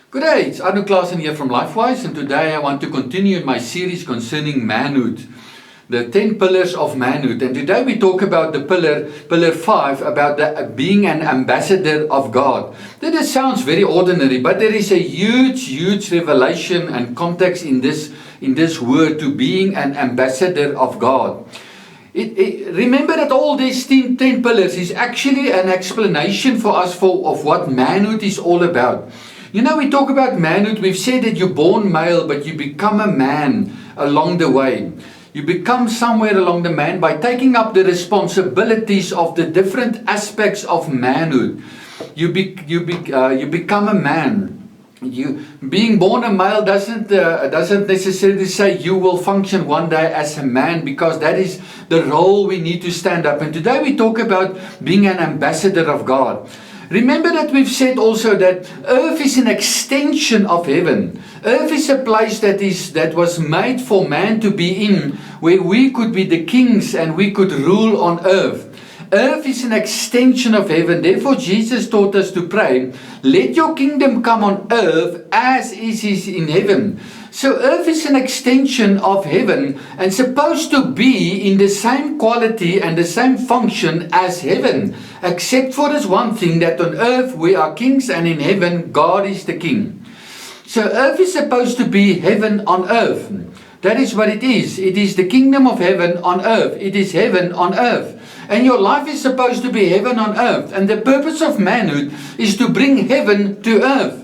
Good day, it's Arno Klaasen here from LifeWise, and today I want to continue in my series concerning manhood, the 10 pillars of manhood. And today we talk about the pillar 5, about being an ambassador of God. That sounds very ordinary, but there is a huge revelation and context in this word, to being an ambassador of God. Remember that all these 10 pillars is actually an explanation for us of what manhood is all about. You know, we talk about manhood. We've said that you're born male, but you become a man along the way. You become somewhere along the man by taking up the responsibilities of the different aspects of manhood. You become a man. Being born a male doesn't necessarily say you will function one day as a man, because that is the role we need to stand up. And today we talk about being an ambassador of God. Remember that we've said also that earth is an extension of heaven. Earth is a place that was made for man to be in, where we could be the kings and we could rule on earth. Earth is an extension of heaven. Therefore Jesus taught us to pray, let your kingdom come on earth as it is in heaven. So earth is an extension of heaven and supposed to be in the same quality and the same function as heaven, except for this one thing, that on earth we are kings and in heaven God is the king. So earth is supposed to be heaven on earth. That is what it is. It is the kingdom of heaven on earth. It is heaven on earth. And your life is supposed to be heaven on earth. And the purpose of manhood is to bring heaven to earth.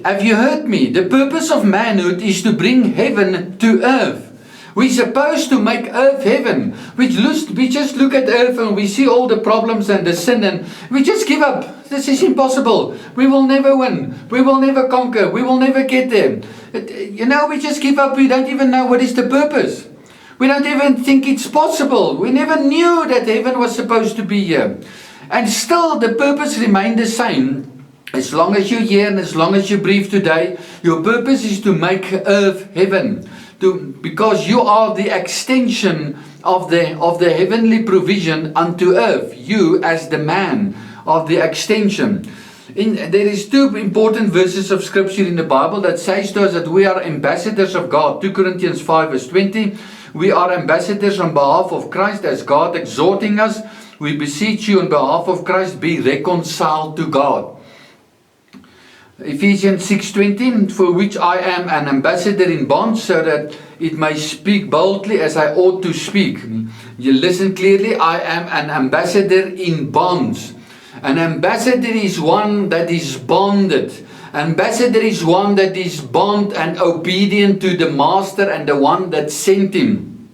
Have you heard me? The purpose of manhood is to bring heaven to earth. We're supposed to make earth heaven. We just look at earth and we see all the problems and the sin, and we just give up. This is impossible. We will never win. We will never conquer. We will never get there. We just give up. We don't even know what is the purpose. We don't even think it's possible. We never knew that heaven was supposed to be here. And still the purpose remained the same. As long as you're here and as long as you breathe today, your purpose is to make earth heaven. Because you are the extension of the heavenly provision unto earth. You as the man of the extension. There is two important verses of scripture in the Bible that says to us that we are ambassadors of God. 2 Corinthians 5 verse 20. We are ambassadors on behalf of Christ, as God exhorting us. We beseech you on behalf of Christ, be reconciled to God. Ephesians 6:20, for which I am an ambassador in bonds, so that it may speak boldly as I ought to speak. You listen clearly, I am an ambassador in bonds. An ambassador is one that is bonded. Ambassador is one that is bound and obedient to the master and the one that sent him.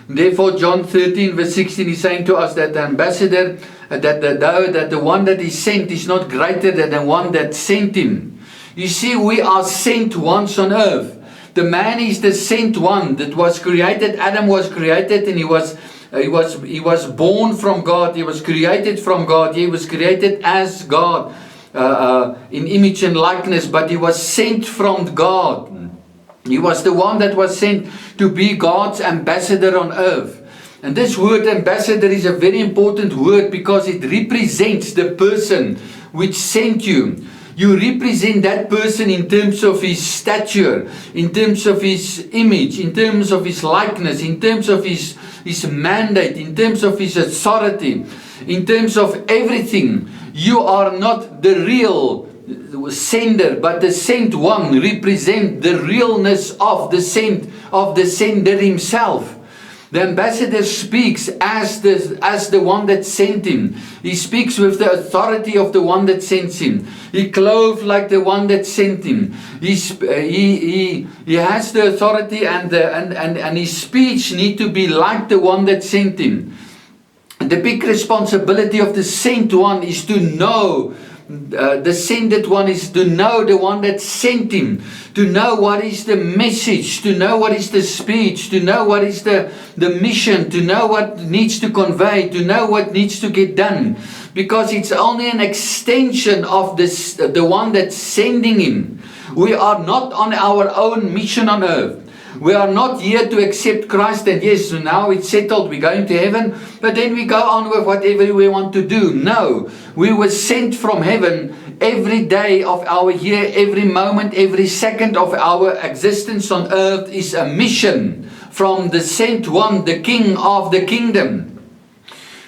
Therefore John 13 verse 16 is saying to us that the ambassador, that the one that is sent is not greater than the one that sent him. You see, we are sent once on earth. The man is the sent one that was created. Adam was created and he was born from God. He was created from God. He was created as God, in image and likeness, but he was sent from God. He was the one that was sent to be God's ambassador on earth. And this word ambassador is a very important word, because it represents the person which sent you. You represent that person in terms of his stature, in terms of his image, in terms of his likeness, in terms of his mandate, in terms of his authority, in terms of everything. You are not the real sender, but the sent one represent the realness of the sender himself. The ambassador speaks as the one that sent him. He speaks with the authority of the one that sends him. He clothed like the one that sent him. He has the authority, and his speech need to be like the one that sent him. The big responsibility of the sent one is to know. The sended one is to know the one that sent him, to know what is the message, to know what is the speech, to know what is the mission, to know what needs to convey, to know what needs to get done, because it's only an extension of the one that's sending him. We are not on our own mission on earth. We are not here to accept Christ and yes, so now it's settled, we're going to heaven, but then we go on with whatever we want to do. No, we were sent from heaven every day of our year, every moment, every second of our existence on earth is a mission from the sent one, the King of the kingdom.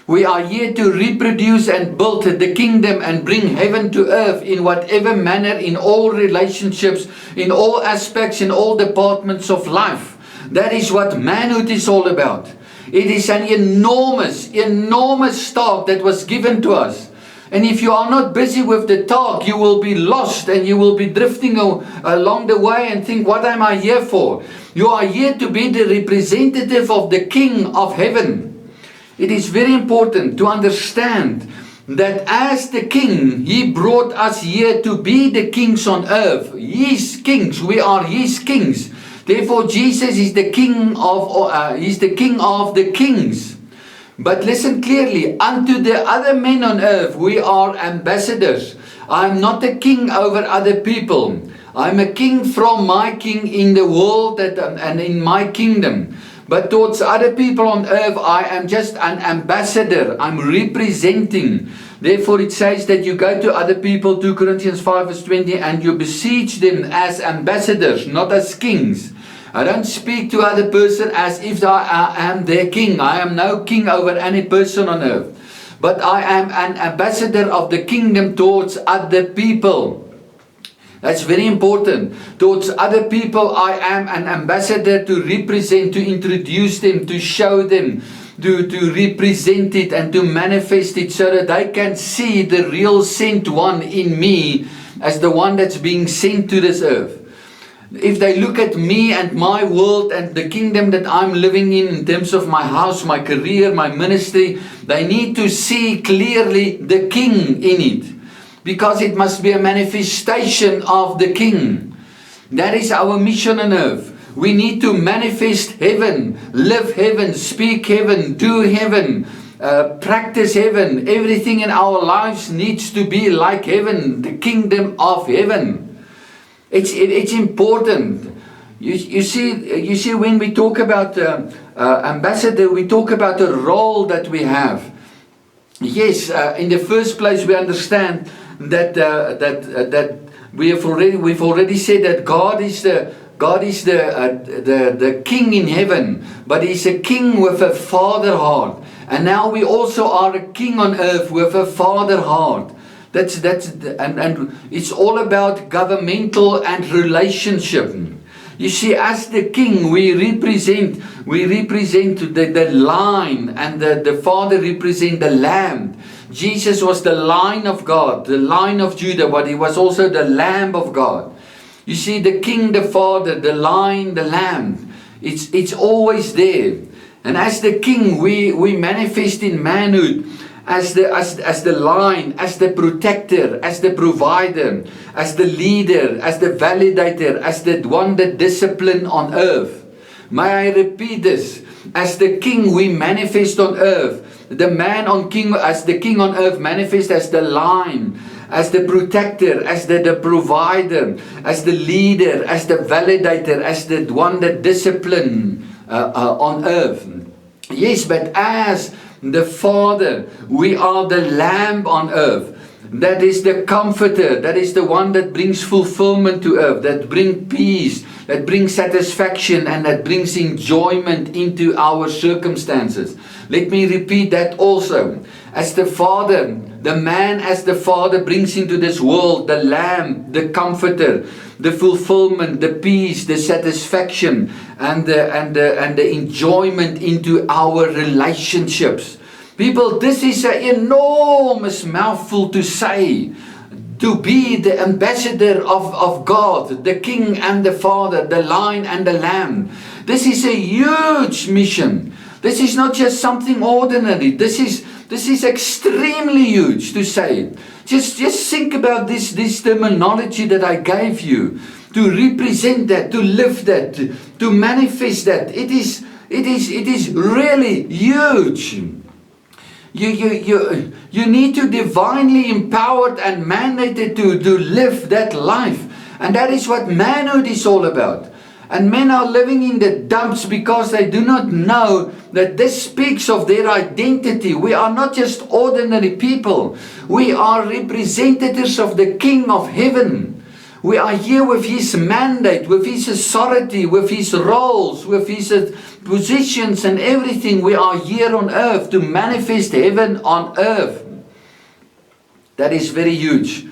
We are here to reproduce and build the kingdom and bring heaven to earth in whatever manner, in all relationships, in all aspects, in all departments of life. That is what manhood is all about. It is an enormous, enormous task that was given to us. And if you are not busy with the task, you will be lost and you will be drifting along the way and think, what am I here for? You are here to be the representative of the King of heaven. It is very important to understand that as the King, He brought us here to be the kings on earth. His kings, we are His kings. Therefore, Jesus is the King of, He's the King of the kings. But listen clearly, unto the other men on earth, we are ambassadors. I am not a king over other people. I am a king from my King in the world and in my kingdom. But towards other people on earth, I am just an ambassador. I'm representing. Therefore, it says that you go to other people, 2 Corinthians 5 verse 20, and you beseech them as ambassadors, not as kings. I don't speak to other person as if I am their king. I am no king over any person on earth. But I am an ambassador of the kingdom towards other people. That's very important. Towards other people, I am an ambassador to represent, to introduce them, to show them, to represent it and to manifest it so that they can see the real sent one in me as the one that's being sent to this earth. If they look at me and my world and the kingdom that I'm living in terms of my house, my career, my ministry, they need to see clearly the King in it. Because it must be a manifestation of the King. That is our mission on earth. We need to manifest heaven, live heaven, speak heaven, do heaven, practice heaven. Everything in our lives needs to be like heaven, the kingdom of heaven. It's important. You see, when we talk about ambassador, we talk about the role that we have. Yes, in the first place, we understand that we've already said that God is the King in heaven, but He's a King with a Father heart. And now we also are a King on earth with a Father heart. And it's all about governmental and relationship. You see, as the King, we represent the line, and the Father represents the Lamb. Jesus was the Lion of God, the Lion of Judah, but He was also the Lamb of God. You see, the King, the Father, the Lion, the Lamb, it's always there. And as the King, we manifest in manhood as the Lion, as the protector, as the provider, as the leader, as the validator, as the one that disciplines on earth. May I repeat this? As the King, we manifest on earth. The man on king, as the King on earth, manifests as the Lion, as the protector, as the provider, as the leader, as the validator, as the one that disciplines on earth. Yes, but as the Father, we are the Lamb on earth. That is the comforter. That is the one that brings fulfillment to earth, that brings peace, that brings satisfaction, and that brings enjoyment into our circumstances. Let me repeat that also. As the Father, the man as the Father brings into this world the Lamb, the comforter, the fulfillment, the peace, the satisfaction, and the enjoyment into our relationships. People, this is an enormous mouthful to say. To be the ambassador of God, the King and the Father, the Lion and the Lamb. This is a huge mission. This is not just something ordinary. This is extremely huge to say. Just think about this terminology that I gave you. To represent that, to live that, to manifest that. It is really huge. You need to divinely empowered and mandated to live that life. And that is what manhood is all about. And men are living in the dumps because they do not know that this speaks of their identity. We are not just ordinary people. We are representatives of the King of Heaven. We are here with His mandate, with His authority, with His roles, with His positions and everything. We are here on earth to manifest heaven on earth. That is very huge.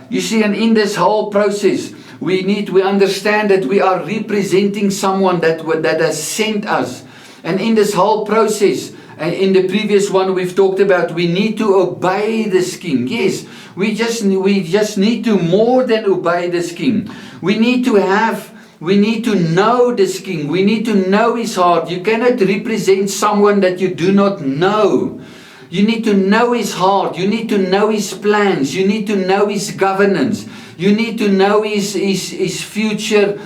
You see, and in this whole process, we understand that we are representing someone that has sent us. And in this whole process, in the previous one we've talked about, we need to obey this King. Yes, we just need to more than obey this King. We need to know this King. We need to know His heart. You cannot represent someone that you do not know. You need to know His heart. You need to know His plans. You need to know His governance. You need to know His future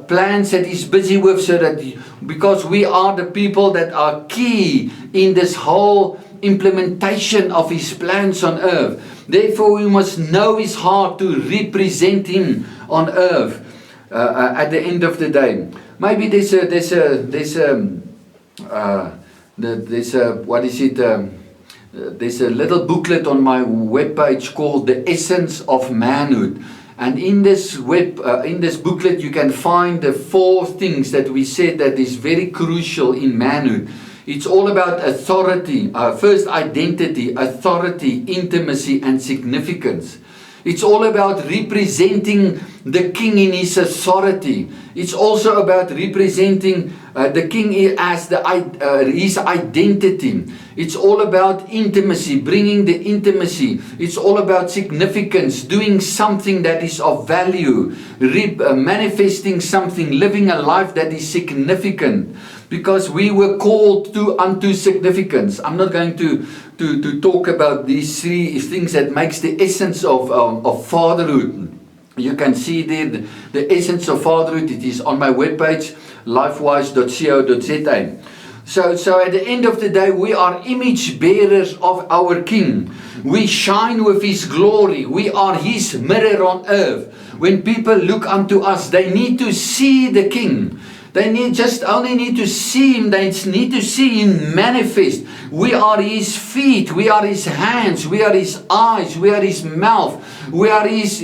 plans that He's busy with, so that because we are the people that are key in this whole implementation of His plans on earth. Therefore, we must know His heart to represent Him on earth at the end of the day. Maybe there's a little booklet on my webpage called The Essence of Manhood. And in this booklet you can find the 4 things that we said that is very crucial in manhood. It's all about authority, first identity, authority, intimacy and significance. It's all about representing the King in His authority. It's also about representing the King as His identity. It's all about intimacy, bringing the intimacy. It's all about significance, doing something that is of value, manifesting something, living a life that is significant. Because we were called unto significance. I'm not going to talk about these 3 things that makes the essence of fatherhood. You can see there the essence of fatherhood. It is on my webpage, lifewise.co.za. So at the end of the day, we are image bearers of our King. We shine with His glory. We are His mirror on earth. When people look unto us, they need to see the King. They only need to see Him. They need to see Him manifest. We are His feet. We are His hands. We are His eyes. We are His mouth. We are His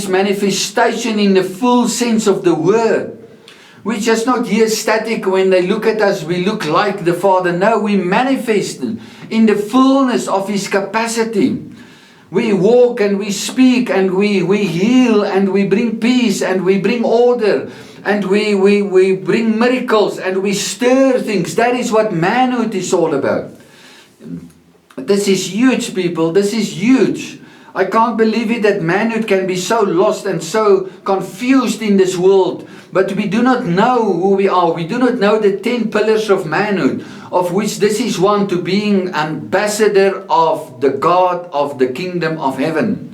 manifestation in the full sense of the word. We're just not here static. When they look at us, we look like the Father. No, we manifest in the fullness of His capacity. We walk and we speak and we heal and we bring peace and we bring order. And we bring miracles and we stir things. That is what manhood is all about. This is huge, people. This is huge. I can't believe it that manhood can be so lost and so confused in this world. But we do not know who we are. We do not know the 10 pillars of manhood, of which this is one, to being ambassador of the God of the kingdom of heaven.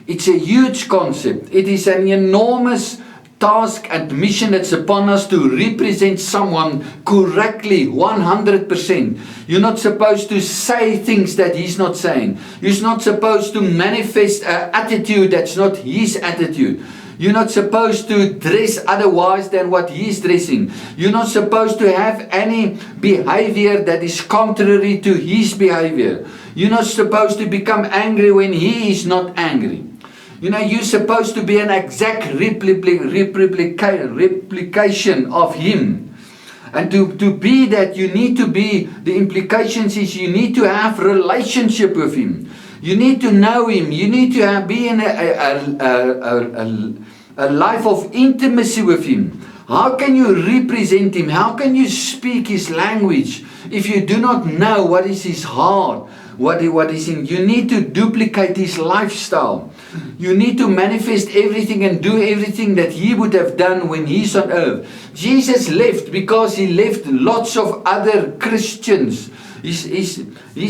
It's a huge concept. It is an enormous task and mission that's upon us to represent someone correctly, 100%. You're not supposed to say things that He's not saying. You're not supposed to manifest an attitude that's not His attitude. You're not supposed to dress otherwise than what He's dressing. You're not supposed to have any behavior that is contrary to His behavior. You're not supposed to become angry when He is not angry. You know, you're supposed to be an exact replication of Him. And to be that, you need to be, the implications is you need to have relationship with Him. You need to know Him. You need to be in a life of intimacy with Him. How can you represent Him? How can you speak His language if you do not know what is His heart? What is in? You need to duplicate His lifestyle. You need to manifest everything and do everything that He would have done when He's on earth. Jesus left because He left lots of other Christians. He's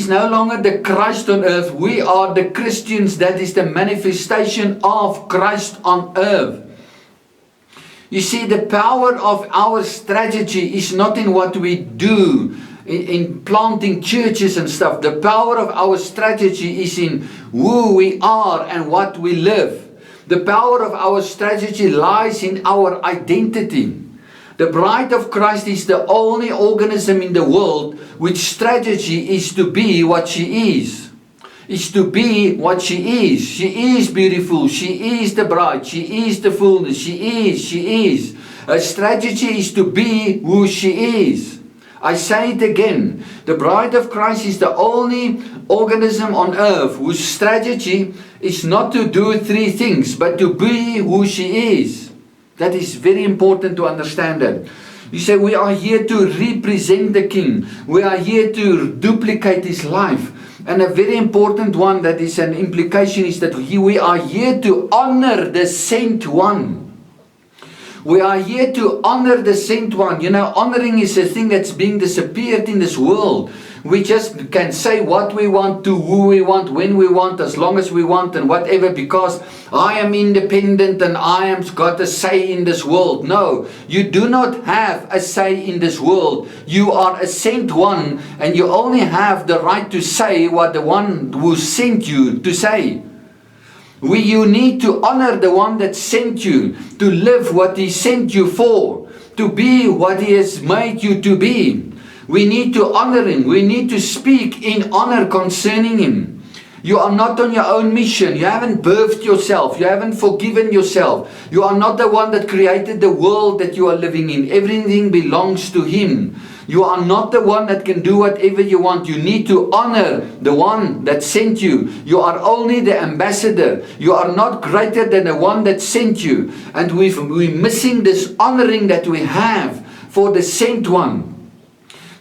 no longer the Christ on earth. We are the Christians. That is the manifestation of Christ on earth. You see, the power of our strategy is not in what we do, in planting churches and stuff. The power of our strategy is in who we are and what we live. The power of our strategy lies in our identity. The bride of Christ is the only organism in the world which strategy is to be what she is. Is to be what she is. She is beautiful. She is the bride. She is the fullness. She is. Her strategy is to be who she is. I say it again. The bride of Christ is the only organism on earth whose strategy is not to do three things, but to be who she is. That is very important to understand that. You say, we are here to represent the King. We are here to duplicate His life. And a very important one that is an implication is that we are here to honor the Sent One. We are here to honor the Sent One. You know, honoring is a thing that's being disappeared in this world. We just can say what we want to who we want, when we want, as long as we want and whatever, because I am independent and I am got a say in this world. No, you do not have a say in this world. You are a sent one and you only have the right to say what the one who sent you to say. You need to honor the one that sent you, to live what He sent you for, to be what He has made you to be. We need to honor Him. We need to speak in honor concerning Him. You are not on your own mission. You haven't birthed yourself. You haven't forgiven yourself. You are not the one that created the world that you are living in. Everything belongs to Him. You are not the one that can do whatever you want. You need to honor the one that sent you. You are only the ambassador. You are not greater than the one that sent you. And we're missing this honoring that we have for the sent one.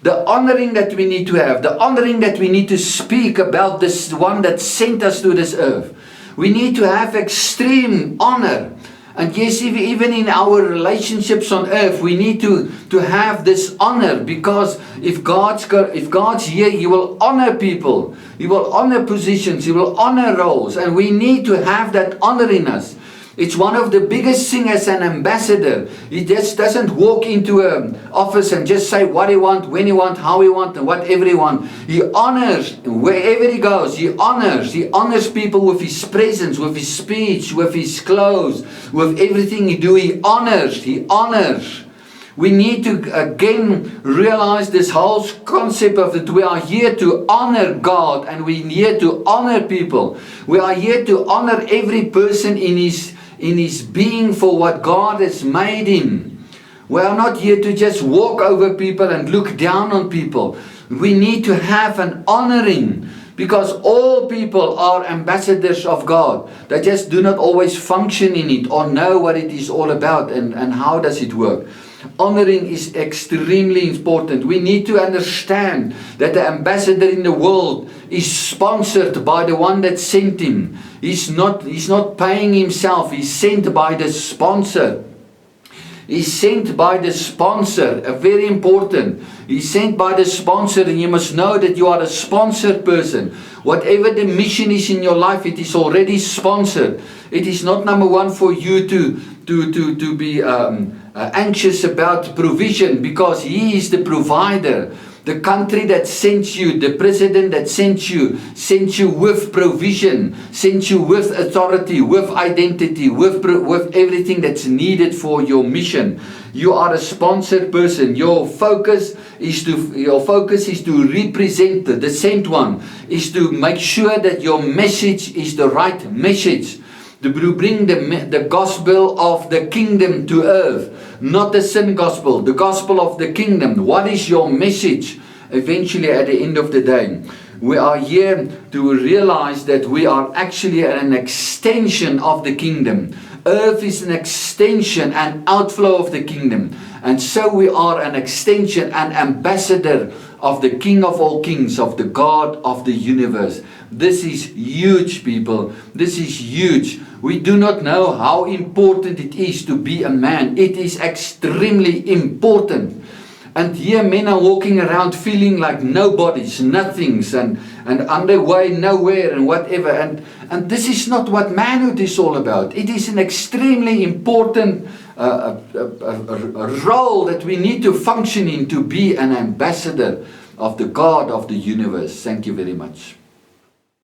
The honoring that we need to have, the honoring that we need to speak about this one that sent us to this earth. We need to have extreme honor. And yes, even in our relationships on earth, we need to have this honor, because if God's here, He will honor people. He will honor positions. He will honor roles. And we need to have that honor in us. It's one of the biggest things as an ambassador. He just doesn't walk into an office and just say what he wants, when he wants, how he wants, and whatever he wants. He honors wherever he goes. He honors people with his presence, with his speech, with his clothes, with everything he do. He honors. We need to again realize this whole concept of that we are here to honor God, and we're here to honor people. We are here to honor every person in his being for what God has made him. We are not here to just walk over people and look down on people. We need to have an honoring, because all people are ambassadors of God. They just do not always function in it or know what it is all about and how does it work. Honoring is extremely important. We need to understand that the ambassador in the world is sponsored by the one that sent him. He's not paying himself. He's sent by the sponsor. He's sent by the sponsor. Very important. He's sent by the sponsor, and you must know that you are a sponsored person. Whatever the mission is in your life, it is already sponsored. It is not number one for you to be anxious about provision, because He is the provider. The country that sent you, the president that sent you with provision, sent you with authority, with identity, with everything that's needed for your mission. You are a sponsored person. Your focus is to represent the sent one, is to make sure that your message is the right message. To bring the gospel of the kingdom to earth, not the sin gospel, the gospel of the kingdom. What is your message eventually at the end of the day? We are here to realize that we are actually an extension of the kingdom. Earth is an extension and outflow of the kingdom. And so we are an extension and ambassador of the King of all kings, of the God of the universe. This is huge, people. This is huge. We do not know how important it is to be a man. It is extremely important. And here men are walking around feeling like nobodies, nothings, and on their way nowhere and whatever. And this is not what manhood is all about. It is an extremely important a role that we need to function in, to be an ambassador of the God of the universe. Thank you very much.